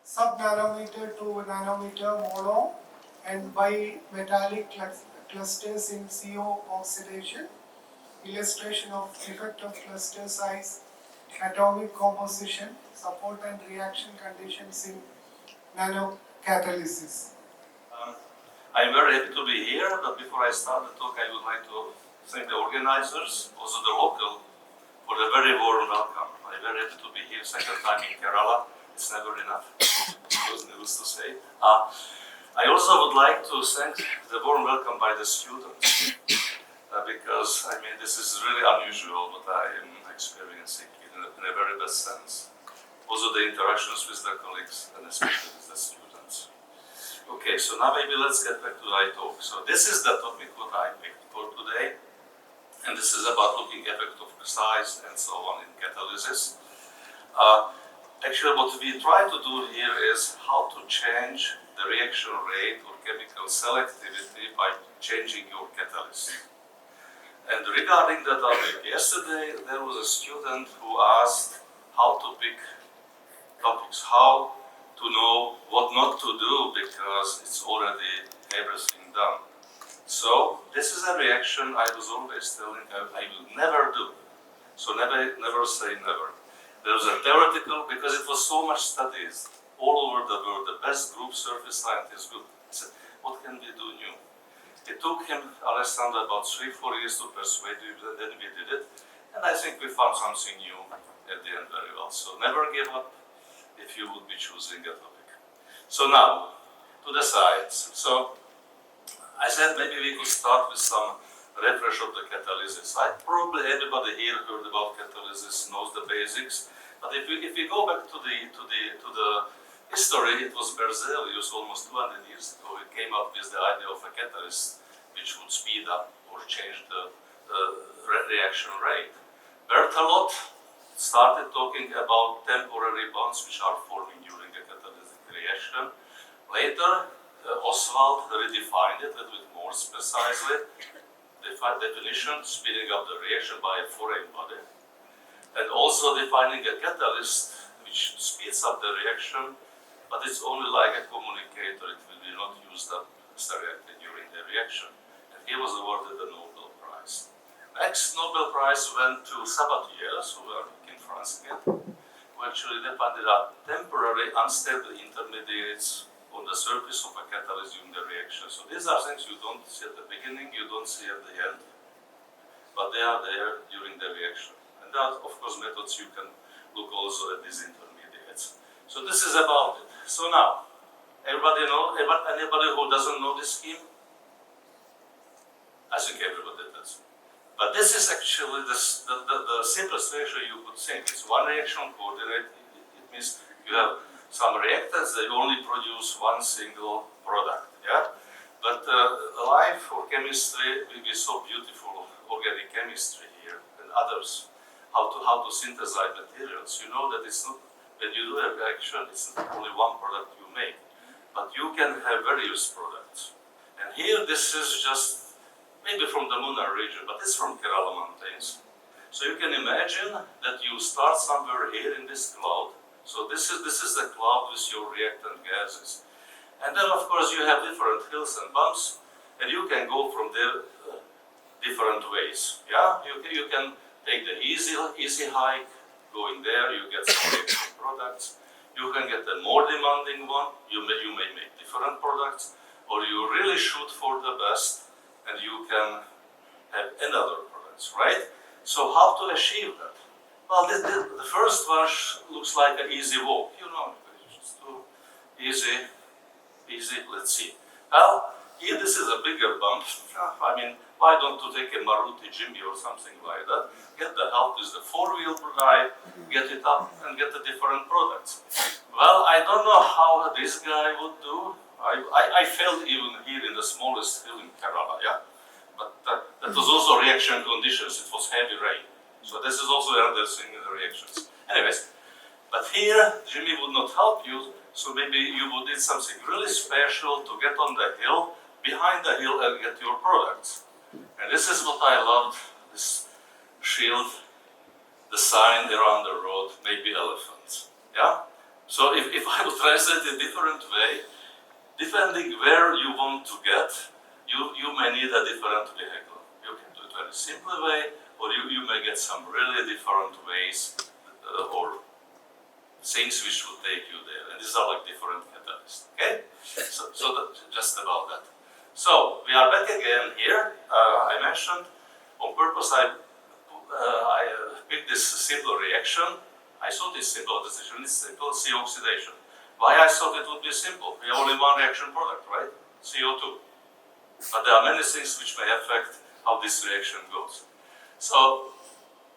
subnanometer to nanometer mono and bimetallic clusters in CO oxidation, illustration of effect of cluster size, atomic composition, support and reaction conditions in nanocatalysis. I'm very happy to be here, but before I start the talk, I would like to thank the organizers, also the local, for the very warm welcome. I'm very happy to be here, second time in Kerala. It's never enough, needless to say. I also would like to thank the warm welcome by the students, because I mean this is really unusual what I am experiencing in a very best sense. Also the interactions with the colleagues and especially with the students. Okay, so now maybe let's get back to my talk. So this is the topic what I picked for today, and this is about looking effect of size and so on in catalysis. Actually, what we try to do here is how to change the reaction rate or chemical selectivity by changing your catalyst. And regarding that topic, yesterday there was a student who asked how to pick topics, how to know what not to do because it's already everything done. So this is a reaction I was always telling I will never do. So never say never. There was a theoretical, because it was so much studies all over the world, the best group surface scientists group. He said, what can we do new? It took him, Alessandro, about 3-4 years to persuade you, then we did it. And I think we found something new at the end very well. So never give up if you would be choosing a topic. So now, to the sides. So I said maybe we could start with some refresh of the catalysis. Probably everybody here heard about catalysis, knows the basics. But if we go back to the history, it was Berzelius almost 200 years ago. He came up with the idea of a catalyst which would speed up or change the reaction rate. Berthelot started talking about temporary bonds which are forming during a catalytic reaction. Later, Oswald redefined it a little bit more precisely. Definition, speeding up the reaction by a foreign body, and also defining a catalyst which speeds up the reaction, but it's only like a communicator, it will be not used up as a reactant during the reaction. And he was awarded the Nobel Prize. Next Nobel Prize went to Sabatier, who were in France again, who actually defined there are temporary unstable intermediates on the surface of a catalyst during the reaction. So these are things you don't see at the beginning, you don't see at the end, but they are there during the reaction. And there are, of course, methods you can look also at these intermediates. So this is about it. So now, anybody who doesn't know this scheme? I think everybody does. But this is actually the simplest ratio you could think. It's one reaction coordinate. It means you have some reactants, they only produce one single product, yeah? But life or chemistry will be so beautiful, organic chemistry here and others, how to synthesize materials. You know that it's not, when you do a reaction, it's not only one product you make, but you can have various products. And here this is just, maybe from the Munnar region, but it's from Kerala mountains. So you can imagine that you start somewhere here in this cloud. So this is the cloud with your reactant gases. And then of course you have different hills and bumps, and you can go from there different ways. Yeah, you can take the easy hike, going there, you get some reaction products. You can get a more demanding one, you may make different products, or you really shoot for the best, and you can have another products, right? So how to achieve that? Well, the first one looks like an easy walk, you know, just too easy, let's see. Well, here this is a bigger bump. I mean, why don't you take a Maruti Jimmy or something like that, get the help with the four-wheel drive, get it up and get the different products. Well, I don't know how this guy would do. I failed even here in the smallest hill in Kerala, yeah? But that was also reaction conditions, it was heavy rain. So this is also another thing in the reactions. Anyways, but here Jimmy would not help you, so maybe you would need something really special to get on the hill, behind the hill and get your products. And this is what I loved, this shield, the sign around the road, maybe elephants. Yeah? So if I would translate it a different way, depending where you want to get, you may need a different vehicle. You can do it very simple way, or you may get some really different ways or things which will take you there. And these are like different catalysts, okay? So just about that. So we are back again here. I mentioned on purpose I picked this simple reaction. I thought it's simple, the decision is simple, C oxidation. Why I thought it would be simple? We have only one reaction product, right? CO2. But there are many things which may affect how this reaction goes. So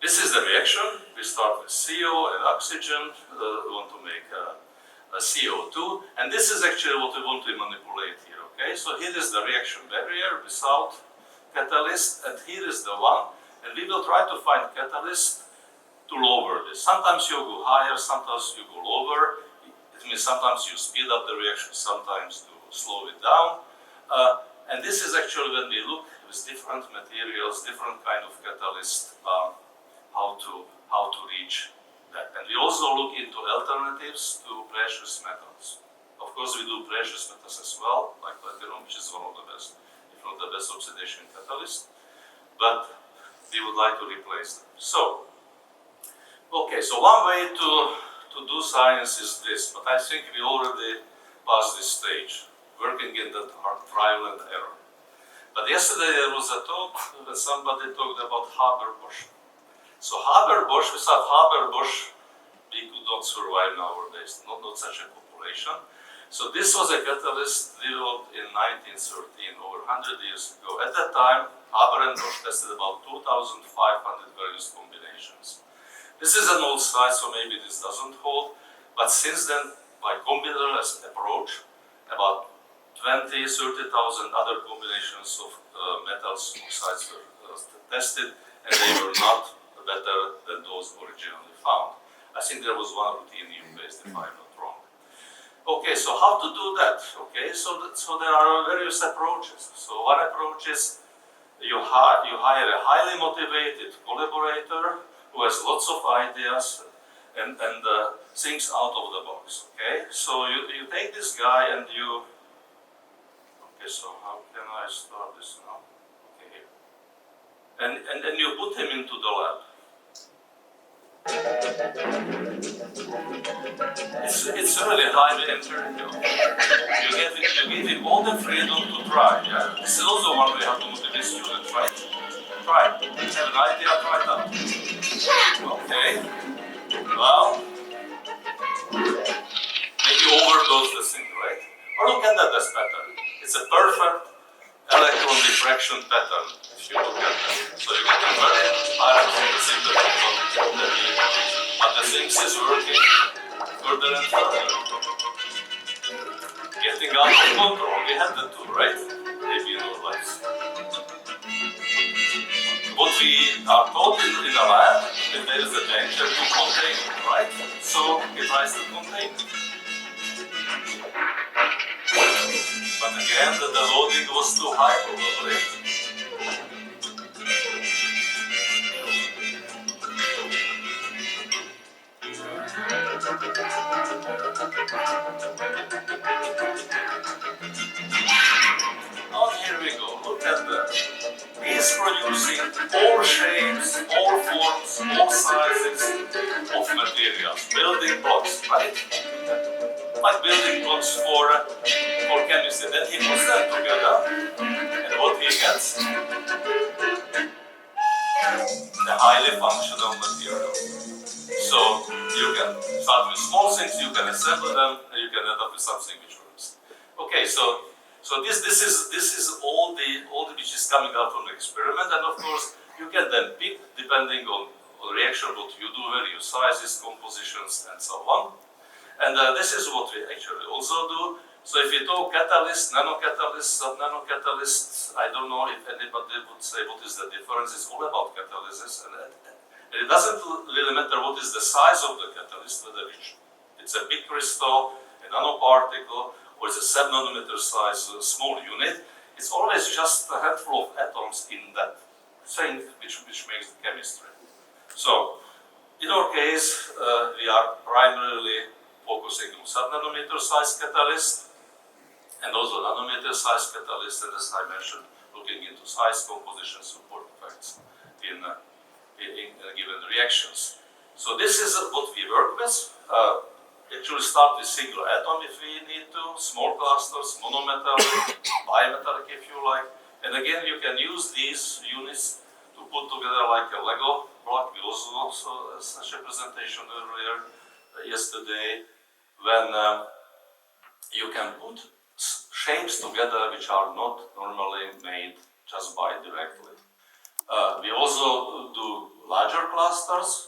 this is the reaction. We start with CO and oxygen. We want to make a CO2. And this is actually what we want to manipulate here, okay? So here is the reaction barrier without catalyst, and here is the one. And we will try to find catalyst to lower this. Sometimes you go higher, sometimes you go lower. It means sometimes you speed up the reaction, sometimes to slow it down. And this is actually when we look with different materials, different kind of catalyst, how to reach that. And we also look into alternatives to precious metals. Of course, we do precious metals as well, like platinum, which is one of the best, if not the best oxidation catalyst. But we would like to replace them. So, okay, so one way to do science is this, but I think we already passed this stage, working in the trial and error. But yesterday there was a talk that somebody talked about Haber-Bosch. So Haber-Bosch, without Haber-Bosch, we could not survive nowadays, not such a population. So this was a catalyst developed in 1913, over 100 years ago. At that time, Haber and Bosch tested about 2,500 various combinations. This is an old slide, so maybe this doesn't hold, but since then, by combinatorial approach, about 20,000–30,000 other combinations of metals, oxides were tested, and they were not better than those originally found. I think there was one ruthenium-based, if I'm not wrong. Okay, so how to do that? Okay, so there are various approaches. So one approach is you hire a highly motivated collaborator who has lots of ideas and thinks out of the box. Okay, so you take this guy and you. Okay, so how can I start this now? Okay, here. And you put him into the lab. It's really highly empirical. You give him all the freedom to try. Yeah? This is also one way how to motivate students, right? Try. Have an idea, try it out. Okay. Well, maybe overdose the thing, right? Or look at that as pattern. It's a perfect electron diffraction pattern, if you look at that. So you get a very high simple but the things is working further and further. Getting out of control, we had the two, right? Maybe in our lives. What we are taught in a lab, that there is a danger to contain it, right? So it tries to contain it. But again, the loading was too high probably. Now here we go, look at that. He's producing all shapes, all forms, all sizes of materials, building blocks, right? Like building blocks for chemistry. Then he puts them together, and what he gets? A highly functional material. So you can start with small things, you can assemble them, and you can end up with something which works. Okay, so this is all the which is coming out from the experiment, and of course you can then pick depending on the reaction what you do, various sizes, compositions, and so on. And this is what we actually also do. So if you talk catalysts, nanocatalysts, subnanocatalysts, I don't know if anybody would say what is the difference. It's all about catalysis, and it doesn't really matter what is the size of the catalyst, whether it's a big crystal, a nanoparticle, or it's a subnanometer size small unit. It's always just a handful of atoms in that thing which makes the chemistry. So in our case, we are primarily focusing on subnanometer size catalyst and also nanometer size catalyst, and as I mentioned, looking into size composition support effects in given reactions. So this is what we work with. Actually start with single atom if we need to, small clusters, monometallic, bimetallic if you like. And again, you can use these units to put together like a Lego block. We also such a presentation earlier yesterday, when you can put shapes together which are not normally made just by directly. We also do larger clusters,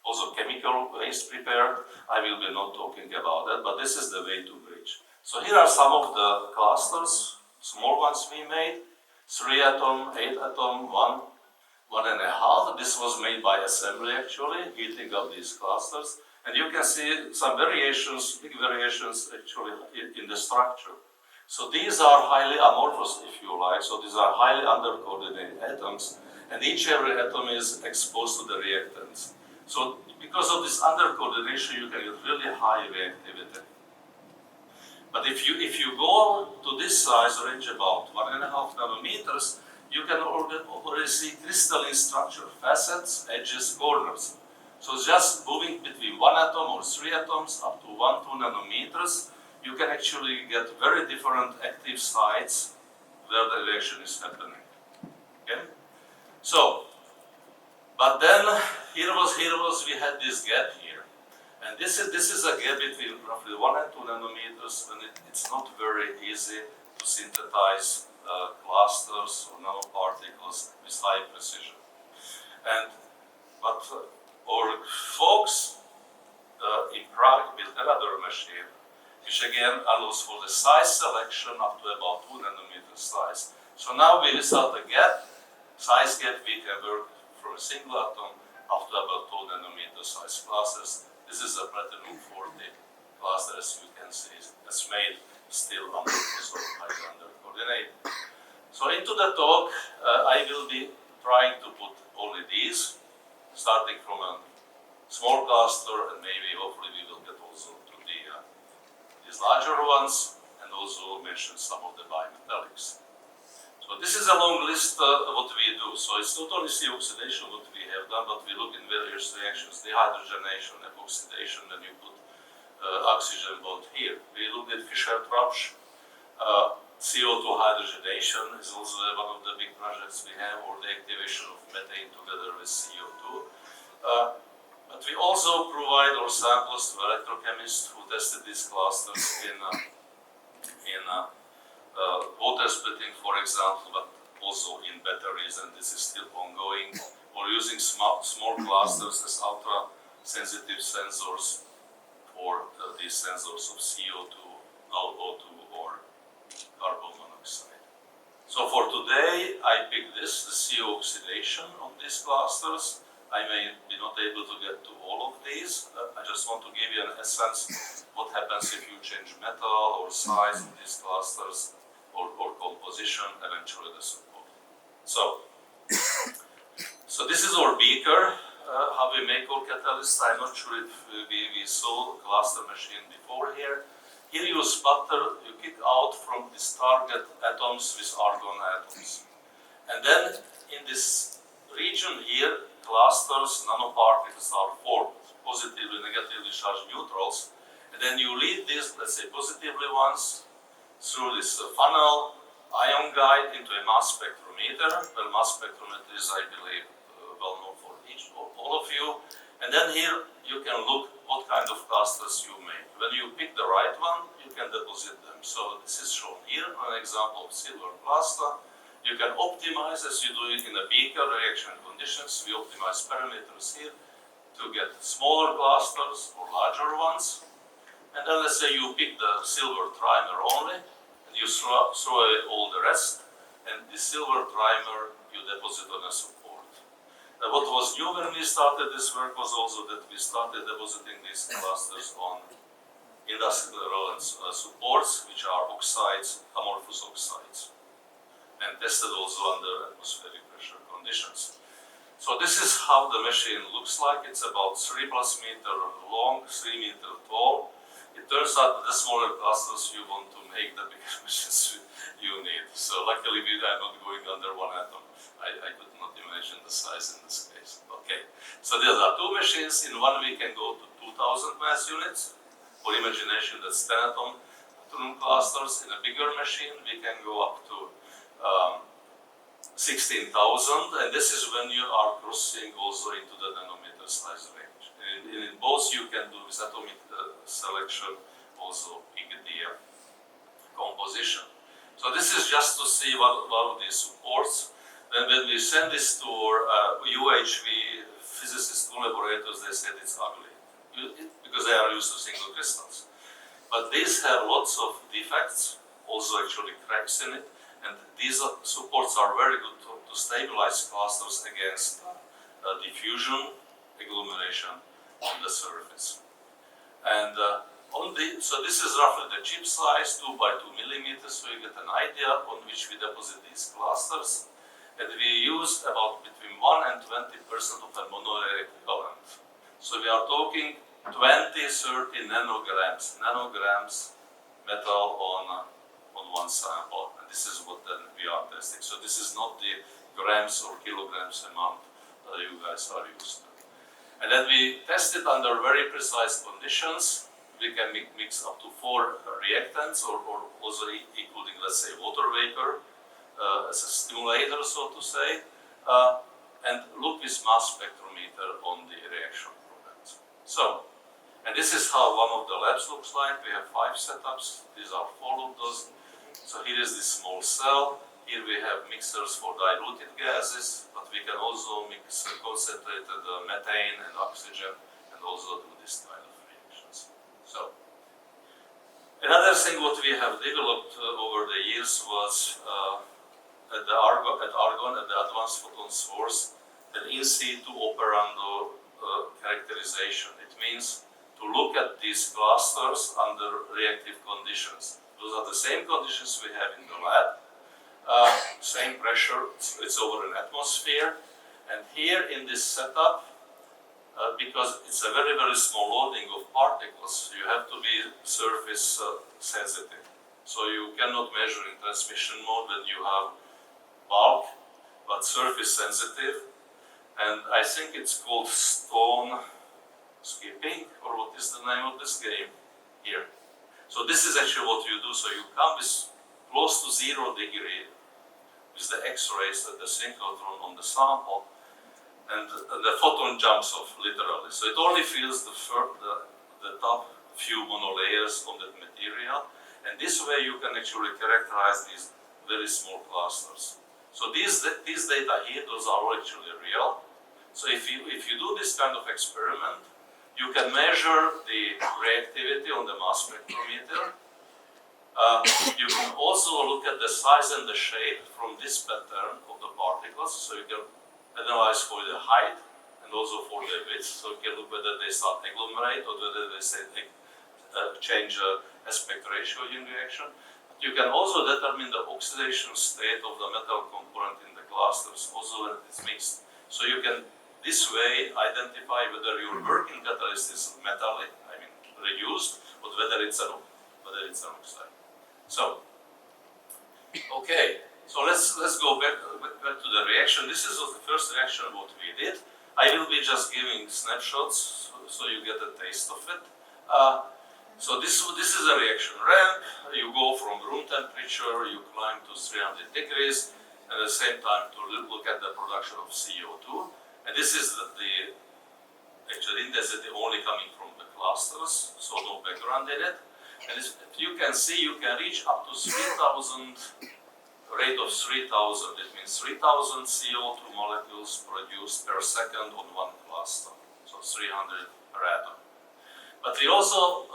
also chemical waste prepared. I will be not talking about that, but this is the way to bridge. So here are some of the clusters, small ones we made, 3 atom, 8 atom, 1.5. This was made by assembly actually, heating up these clusters. And you can see some variations, big variations actually in the structure. So these are highly amorphous, if you like. So these are highly under-coordinated atoms, and every atom is exposed to the reactants. So because of this under-coordination, you can get really high reactivity. But if you go to this size range, about 1.5 nanometers, you can already see crystalline structure, facets, edges, corners. So just moving between 1 atom or 3 atoms up to 1-2 nanometers, you can actually get very different active sites where the reaction is happening. Okay? So, but then we had this gap here. And this is a gap between roughly 1 and 2 nanometers, when it's not very easy to synthesize clusters or nanoparticles with high precision. But our folks in Prague built another machine, which again allows for the size selection up to about 2 nanometer size. So now we result a gap, size gap, we can work from a single atom up to about 2 nanometer size clusters. This is a platinum 40 cluster, as you can see, that's made still under coordinate. So into the talk, I will be trying to put only these, starting from a small cluster, and maybe hopefully we will get also to these larger ones, and also mention some of the bimetallics. So this is a long list of what we do. So it's not only CO oxidation what we have done, but we look in various reactions, dehydrogenation, oxidation, and you put oxygen bond here. We looked at Fischer-Tropsch. CO2 hydrogenation is also one of the big projects we have, or the activation of methane together with CO2. But we also provide our samples to electrochemists who tested these clusters in water splitting, for example, but also in batteries, and this is still ongoing. Or using small clusters as ultra-sensitive sensors for these sensors of CO2, O2, or carbon monoxide. So for today, I picked this, the CO oxidation of these clusters. I may be not able to get to all of these. I just want to give you an essence what happens if you change metal or size of these clusters or composition, eventually the support. So this is our beaker, how we make our catalyst. I'm not sure if we saw cluster machine before here. Here you sputter, you kick out from this target atoms with argon atoms. And then in this region here, clusters, nanoparticles are formed, positively, negatively charged neutrals. And then you lead these, let's say, positively ones through this funnel, ion guide into a mass spectrometer. Well, mass spectrometer is, I believe, well known for all of you. And then here you can look what kind of clusters you make. When you pick the right one, you can deposit them. So this is shown here, an example of silver cluster. You can optimize as you do it in a beaker reaction conditions. We optimize parameters here to get smaller clusters or larger ones. And then let's say you pick the silver trimer only, and you throw away all the rest, and the silver trimer you deposit on a support. What was new when we started this work was also that we started depositing these clusters on industrial relevant supports, which are oxides, amorphous oxides, and tested also under atmospheric pressure conditions. So this is how the machine looks like. It's about 3+ meter long, 3 meter tall. It turns out that the smaller clusters you want to make, the bigger machines you need. So luckily we are not going under 1 atom. I could not imagine the size in this case. Okay, so there are 2 machines. In one we can go to 2000 mass units. For imagination, that's 10 atom clusters. In a bigger machine we can go up to 16,000, and this is when you are crossing also into the nanometer size range. In both you can do with atomic selection also pick the composition. So this is just to see what this supports. Then when we send this to our UHV physicist collaborators, they said it's ugly because they are used to single crystals. But these have lots of defects, also actually cracks in it. And these supports are very good to stabilize clusters against diffusion, agglomeration on the surface. And so this is roughly the chip size, 2 by 2 millimeters, so you get an idea on which we deposit these clusters. And we use about between 1 and 20% of a monolayer equivalent. So we are talking 20-30 nanograms metal on one sample. This is what then we are testing. So this is not the grams or kilograms amount that you guys are used to. And then we test it under very precise conditions. We can mix up to 4 reactants or also including, let's say, water vapor as a stimulator, so to say, and look with mass spectrometer on the reaction products. So, and this is how one of the labs looks like. We have 5 setups. These are 4 of those. So here is this small cell. Here we have mixers for diluted gases, but we can also mix concentrated methane and oxygen and also do this kind of reactions. So another thing what we have developed over the years was at Argonne, at the Advanced Photon Source, an in situ operando characterization. It means to look at these clusters under reactive conditions. Those are the same conditions we have in the lab, same pressure, it's over an atmosphere. And here in this setup, because it's a very, very small loading of particles, you have to be surface sensitive. So you cannot measure in transmission mode when you have bulk, but surface sensitive. And I think it's called stone skipping, or what is the name of this game here. So this is actually what you do. So you come with close to 0 degree with the X-rays at the synchrotron on the sample, and the photon jumps off literally. So it only fills the top few monolayers on that material, and this way you can actually characterize these very small clusters. So these data here, those are actually real. So if you do this kind of experiment, you can measure the reactivity on the mass spectrometer. You can also look at the size and the shape from this pattern of the particles, so you can analyze for the height and also for the width, so you can look whether they start agglomerate or whether they change aspect ratio in reaction. You can also determine the oxidation state of the metal component in the clusters, also when it's mixed. So you can this way identify whether your working catalyst is metallic, I mean reduced, or whether it's an oxide. So, okay, so let's go back to the reaction. This is the first reaction what we did. I will be just giving snapshots so you get a taste of it. So this is a reaction ramp. You go from room temperature, you climb to 300 degrees, and at the same time to look at the production of CO2. And this is the actual intensity only coming from the clusters, so no background in it. And if you can see, you can reach up to 3,000, rate of 3,000. It means 3,000 CO2 molecules produced per second on one cluster, so 300 per atom. But we also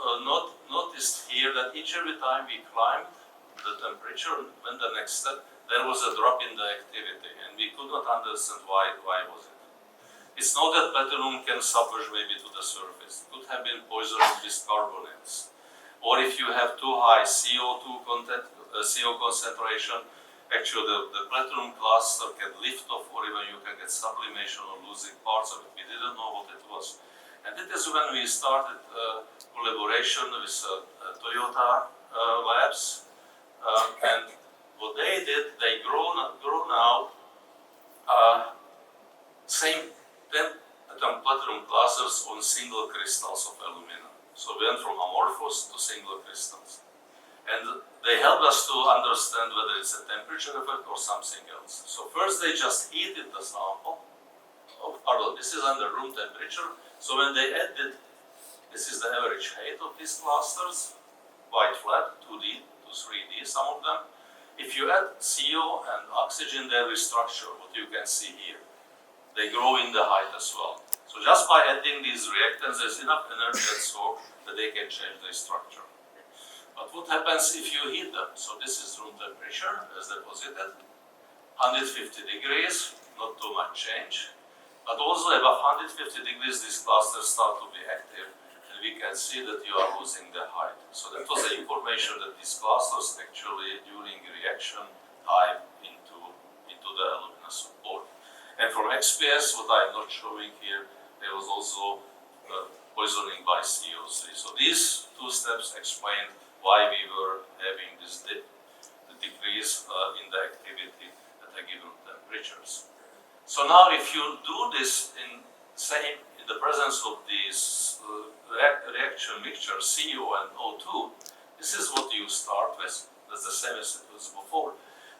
noticed here that every time we climbed the temperature, when the next step, there was a drop in the activity, and we could not understand why was it. It's not that platinum can submerge maybe to the surface. It could have been poisoned with carbonates. Or if you have too high CO2 content, CO concentration, actually the platinum cluster can lift off, or even you can get sublimation or losing parts of it. We didn't know what it was. And it is when we started collaboration with Toyota labs. And what they did, they grown out same 10 atom platinum clusters on single crystals of aluminum. So we went from amorphous to single crystals. And they helped us to understand whether it's a temperature effect or something else. So first they just heated the sample. This is under room temperature. So when they added, this is the average height of these clusters, quite flat, 2D to 3D, some of them. If you add CO and oxygen, they restructure, what you can see here. They grow in the height as well. So just by adding these reactants, there's enough energy absorbed that they can change their structure. But what happens if you heat them? So this is room temperature as deposited, 150 degrees, not too much change. But also above 150 degrees, these clusters start to be active, and we can see that you are losing the height. So that was the information that these clusters actually, during reaction, dive into the alumina support. And from XPS, what I'm not showing here, there was also poisoning by CO3. So these two steps explain why we were having this dip, the decrease in the activity at a given temperatures. So now if you do this in the presence of these reaction mixture, CO and O2, this is what you start with. That's the same as it was before.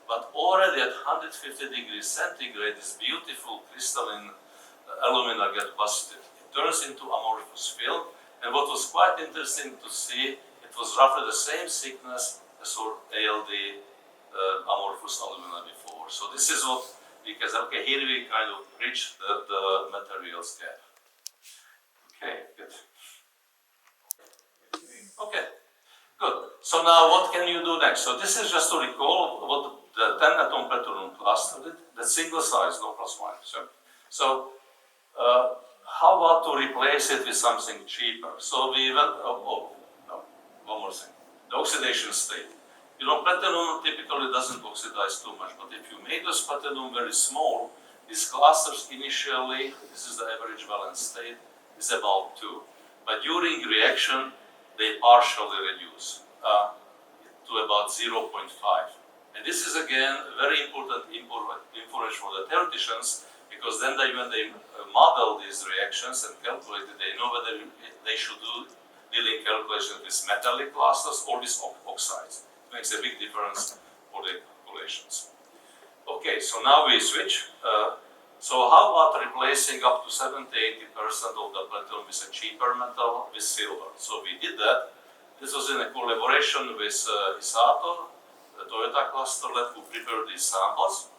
But already at 150 degrees centigrade, this beautiful crystalline alumina gets busted. It turns into amorphous film, and what was quite interesting to see, it was roughly the same thickness as our ALD amorphous alumina before. So this is what we can say, okay, here we kind of reach the materials gap. Okay, good. Okay, good. So now what can you do next? So this is just to recall what the 10 atom platinum cluster did, the single size, no plus minus. So how about to replace it with something cheaper? So we went, one more thing, the oxidation state. You know, platinum typically doesn't oxidize too much, but if you make this platinum very small, these clusters initially, this is the average valence state, is about 2. But during reaction, they partially reduce to about 0.5. And this is again very important information for the theoreticians, because then when they model these reactions and calculate it, they know whether they should do dealing calculations with metallic clusters or with oxides. It makes a big difference for the calculations. Okay, so now we switch. So how about replacing up to 70–80% of the platinum with a cheaper metal with silver? So we did that. This was in a collaboration with Isato, the Toyota cluster lab, who prepared these samples.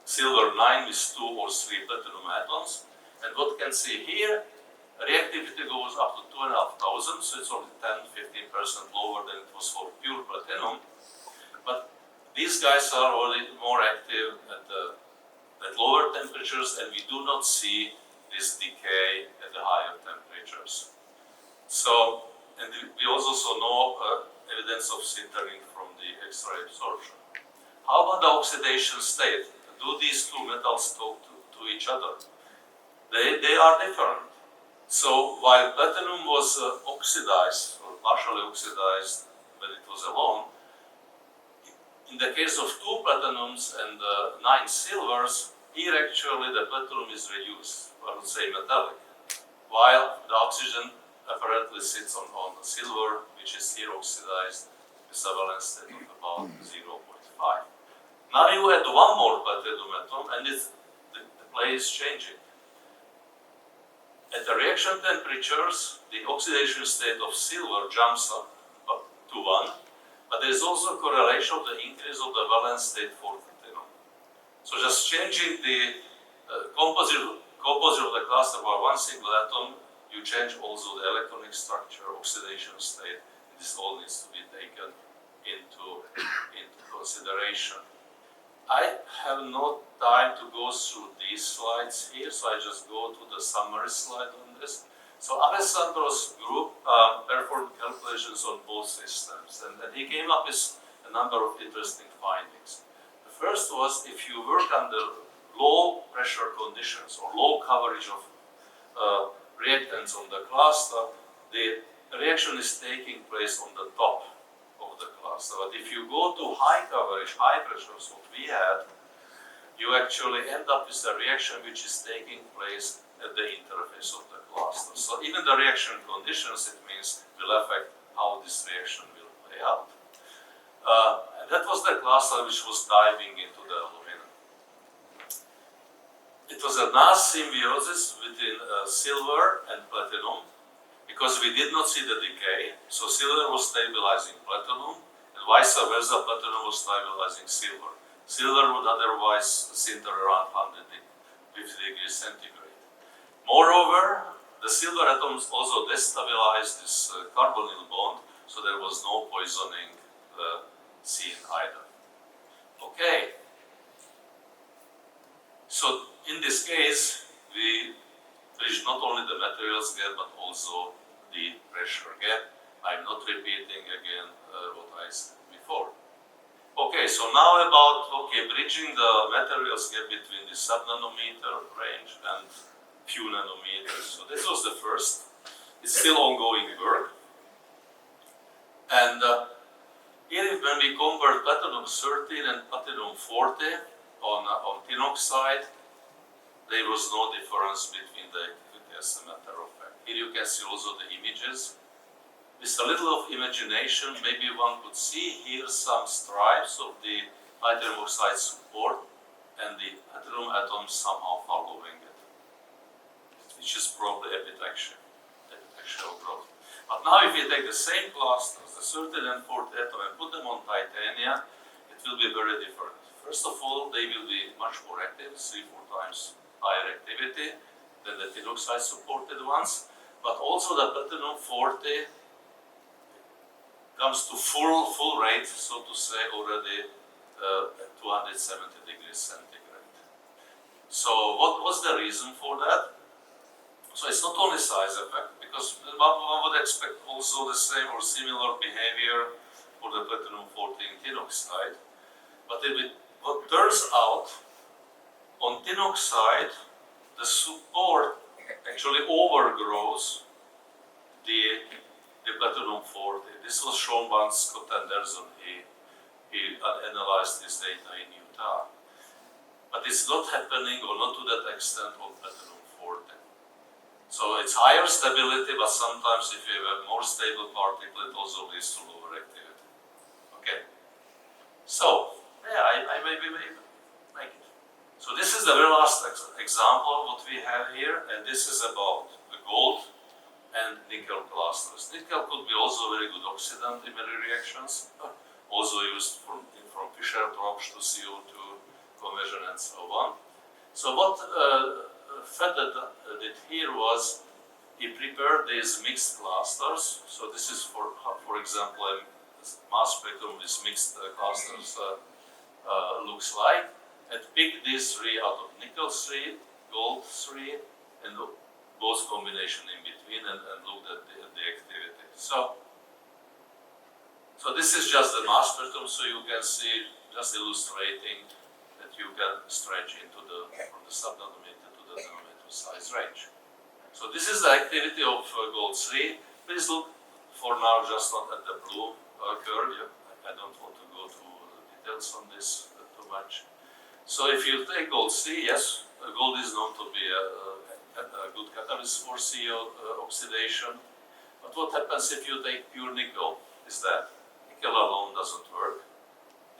Silver 9 with 2 or 3 platinum atoms. And what you can see here, reactivity goes up to 2,500, so it's only 10–15% lower than it was for pure platinum. But these guys are already more active at lower temperatures, and we do not see this decay at the higher temperatures. So, and we also saw no evidence of sintering from the X-ray absorption. How about the oxidation state? Do these two metals talk to each other? They are different. So while platinum was oxidized, or partially oxidized when it was alone, in the case of 2 platinums and 9 silvers, here actually the platinum is reduced, I would say metallic, while the oxygen apparently sits on the silver, which is here oxidized with a valence state of about 0.5. Now you add one more platinum atom, and the play is changing. At the reaction temperatures, the oxidation state of silver jumps up to 1, but there is also a correlation of the increase of the valence state for platinum. So just changing the composite of the cluster by one single atom, you change also the electronic structure, oxidation state, and this all needs to be taken into consideration. I have no time to go through these slides here, so I just go to the summary slide on this. So Alessandro's group performed calculations on both systems, and he came up with a number of interesting findings. first was if you work under low pressure conditions or low coverage of reactants on the cluster, the reaction is taking place on the top of the cluster. But if you go to high coverage, high pressures, what we had, you actually end up with a reaction which is taking place at the interface of the cluster. So even the reaction conditions, it means, will affect how this reaction will play out. And that was the cluster which was diving into the aluminum. It was a nice symbiosis between silver and platinum, because we did not see the decay. So silver was stabilizing platinum, and vice versa, platinum was stabilizing silver. Silver would otherwise sinter around 150 degrees centigrade. Moreover, the silver atoms also destabilized this carbonyl bond, so there was no poisoning seen either. Okay. So in this case, we bridged not only the materials gap, but also the pressure gap. I'm not repeating again what I said before. Okay, so now about bridging the materials gap between the subnanometer range and few nanometers. So this was the first. It's still ongoing work. And here, when we compared platinum 13 and platinum 40 on tin oxide, there was no difference between the activity, as a matter of fact. Here you can see also the images. With a little of imagination, maybe one could see here some stripes of the titanium oxide support and the platinum atoms somehow following it, which is probably epitaxial growth. But now if you take the same clusters, the 13 and 40 atom, and put them on titania, it will be very different. First of all, they will be much more active, 3-4 times higher activity than the tin oxide supported ones, but also the platinum 40 comes to full rate, so to say, already at 270 degrees centigrade. So what was the reason for that? So it's not only size effect, because one would expect also the same or similar behavior for the platinum 40 tin oxide. But what turns out, on tin oxide, the support actually overgrows the platinum 40. This was shown by Scott Anderson. He analyzed this data in Utah. But it's not happening, or not to that extent, on platinum 40. So it's higher stability, but sometimes if you have a more stable particle, it also leads to lower activity. Okay. So, yeah, I maybe make it. So this is the very last example of what we have here, and this is about the gold and nickel clusters. Nickel could be also very good oxidant in many reactions, also used from Fischer-Tropsch to CO2 conversion and so on. So what Vajda did here was he prepared these mixed clusters. So this is for example, a mass spectrum with mixed clusters looks like, and picked these three out of nickel 3, gold 3, and both combination in between, and looked at the activity. So this is just the mass spectrum, so you can see, just illustrating that you can stretch into from the subnanometer to the nanometer size range. So this is the activity of gold 3. Please look for now just at the blue curve. I don't want to go through the details on this too much. So if you take gold 3, yes, gold is known to be a good catalyst for CO oxidation. But what happens if you take pure nickel is that nickel alone doesn't work.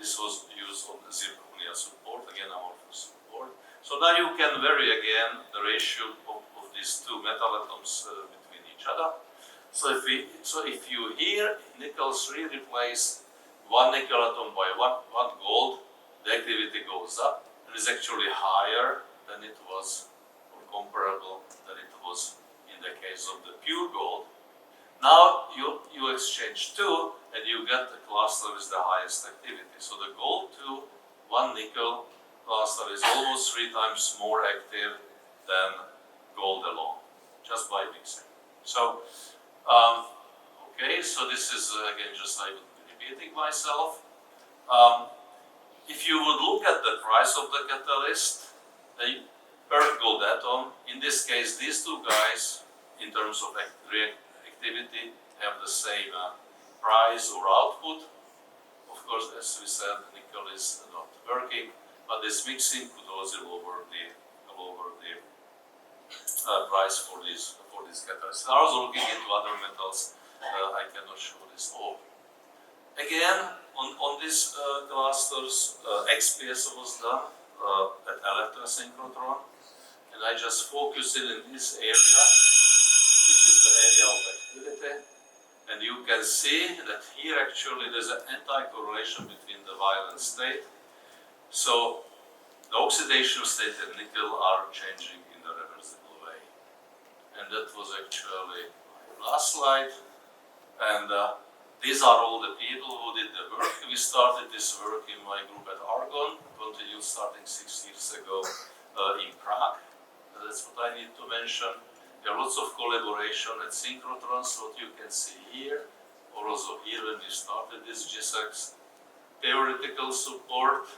This was used on the zirconia support, again amorphous support. So now you can vary again the ratio of these two metal atoms between each other. So if you here nickel 3 replace one nickel atom by one gold, the activity goes up and is actually higher than it was, or comparable than it was in the case of the pure gold. Now you exchange two and you get the cluster with the highest activity. So the gold to one nickel cluster is almost 3 times more active than gold alone, just by mixing. So, okay, so this is again just I will be repeating myself. if you would look at the price of the catalyst, the per gold atom, in this case, these two guys, in terms of reactivity, have the same price or output. Of course, as we said, nickel is not working, but this mixing could also lower the price for this catalyst. I'm also looking into other metals. I cannot show this all. Again, on these clusters, XPS was done at electrosynchrotron, and I just focus in this area, which is the area of activity, and you can see that here actually there's an anti-correlation between the violent state. So the oxidation state and nickel are changing in a reversible way. And that was actually my last slide. And these are all the people who did the work. We started this work in my group at Argonne, continued starting 6 years ago in Prague. That's what I need to mention. There are lots of collaboration at synchrotrons, what you can see here, or also here when we started this GSX theoretical support.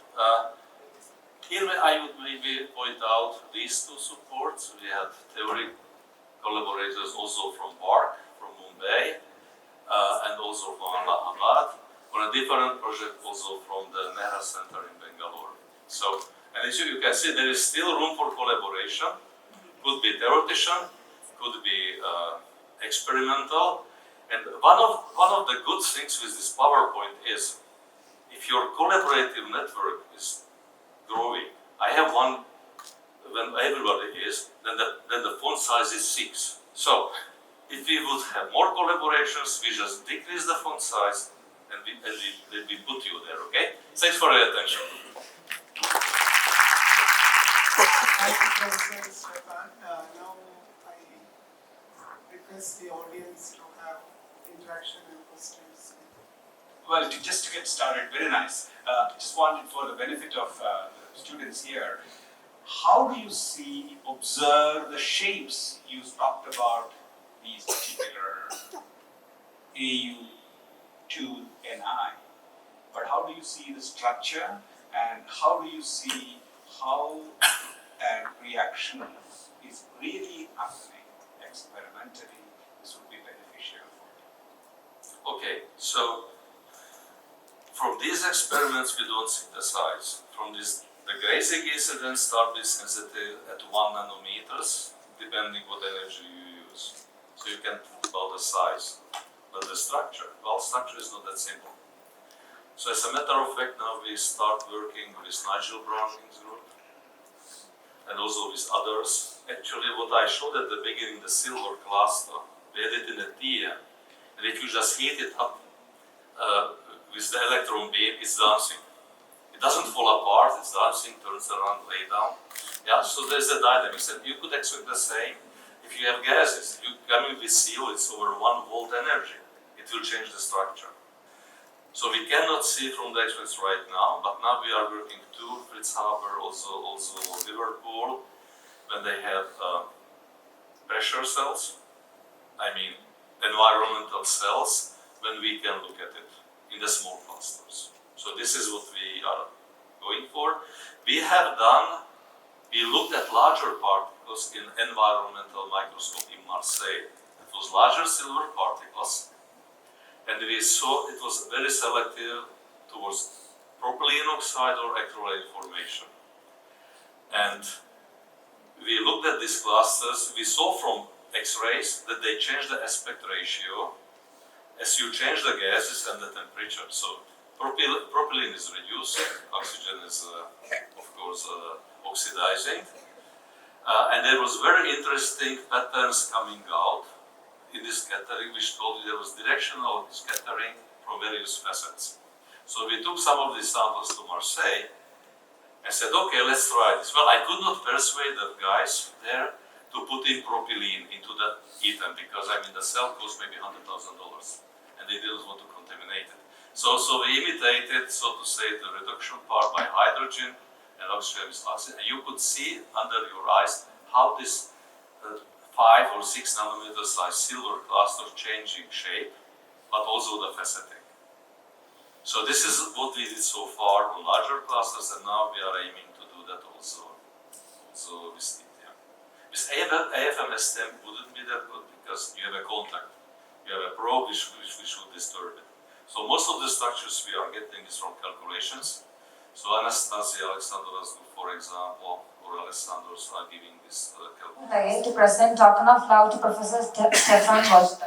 Here I would maybe point out these two supports. We had theory collaborators also from BARC, from Mumbai, and also from Allahabad, on a different project also from the Nehru Center in Bangalore. So, and as you can see, there is still room for collaboration. Could be theoretician, could be experimental. And one of the good things with this PowerPoint is, if your collaborative network is growing, I have one, when everybody is, then the font size is 6. So, if we would have more collaborations, we just decrease the font size and we put you there, okay? Thanks for your attention. Thank you, Professor Stefan. Now I request the audience to have interaction and questions. Well, just to get started, very nice. Just wanted, for the benefit of the students here, how do you observe the shapes you talked about, these particular AU2NI, but how do you see the structure, and how do you see how a reaction is really happening experimentally? This would be beneficial for you. Okay, so from these experiments we don't synthesize. From this, the Greisig incidents start with sensitivity at 1 nanometers, depending what energy you use. So you can talk about the size, but the structure, well, structure is not that simple. So as a matter of fact, now we start working with Nigel Browning's group, and also with others. Actually, what I showed at the beginning, the silver cluster, we had it in a TM, and if you just heat it up with the electron beam, it's dancing. It doesn't fall apart, it's dancing, turns around, lay down. Yeah, so there's a dynamics, and you could expect the same. If you have gases, you come in with CO, it's over 1 volt energy. It will change the structure. So we cannot see from the experiments right now, but now we are working too, Fritz Haber, also Liverpool, when they have pressure cells, I mean environmental cells, when we can look at it in the small clusters. So this is what we are going for. We looked at larger particles in environmental microscope in Marseille. It was larger silver particles, and we saw it was very selective towards propylene oxide or acrylate formation. And we looked at these clusters. We saw from X-rays that they change the aspect ratio as you change the gases and the temperature. So propylene is reduced, oxygen is of course oxidizing. And there was very interesting patterns coming out in this scattering, which told you there was directional scattering from various facets. So we took some of these samples to Marseille and said, okay, let's try this. Well, I could not persuade the guys there to put in propylene into the ether because the cell cost maybe $100,000 and they didn't want to contaminate it. So we imitated, so to say, the reduction part by hydrogen and oxygen with oxygen, and you could see under your eyes how this 5 or 6 nanometer size silver cluster changing shape, but also the faceting. So this is what we did so far on larger clusters, and now we are aiming to do that also with lithium. With AFM stem wouldn't be that good because you have a contact, you have a probe which should disturb it. So most of the structures we are getting is from calculations. So Anastasia Alexandrovas, for example, or Alessandros are giving this calculation. Today to present talking of love to Professor Stefan Vajda.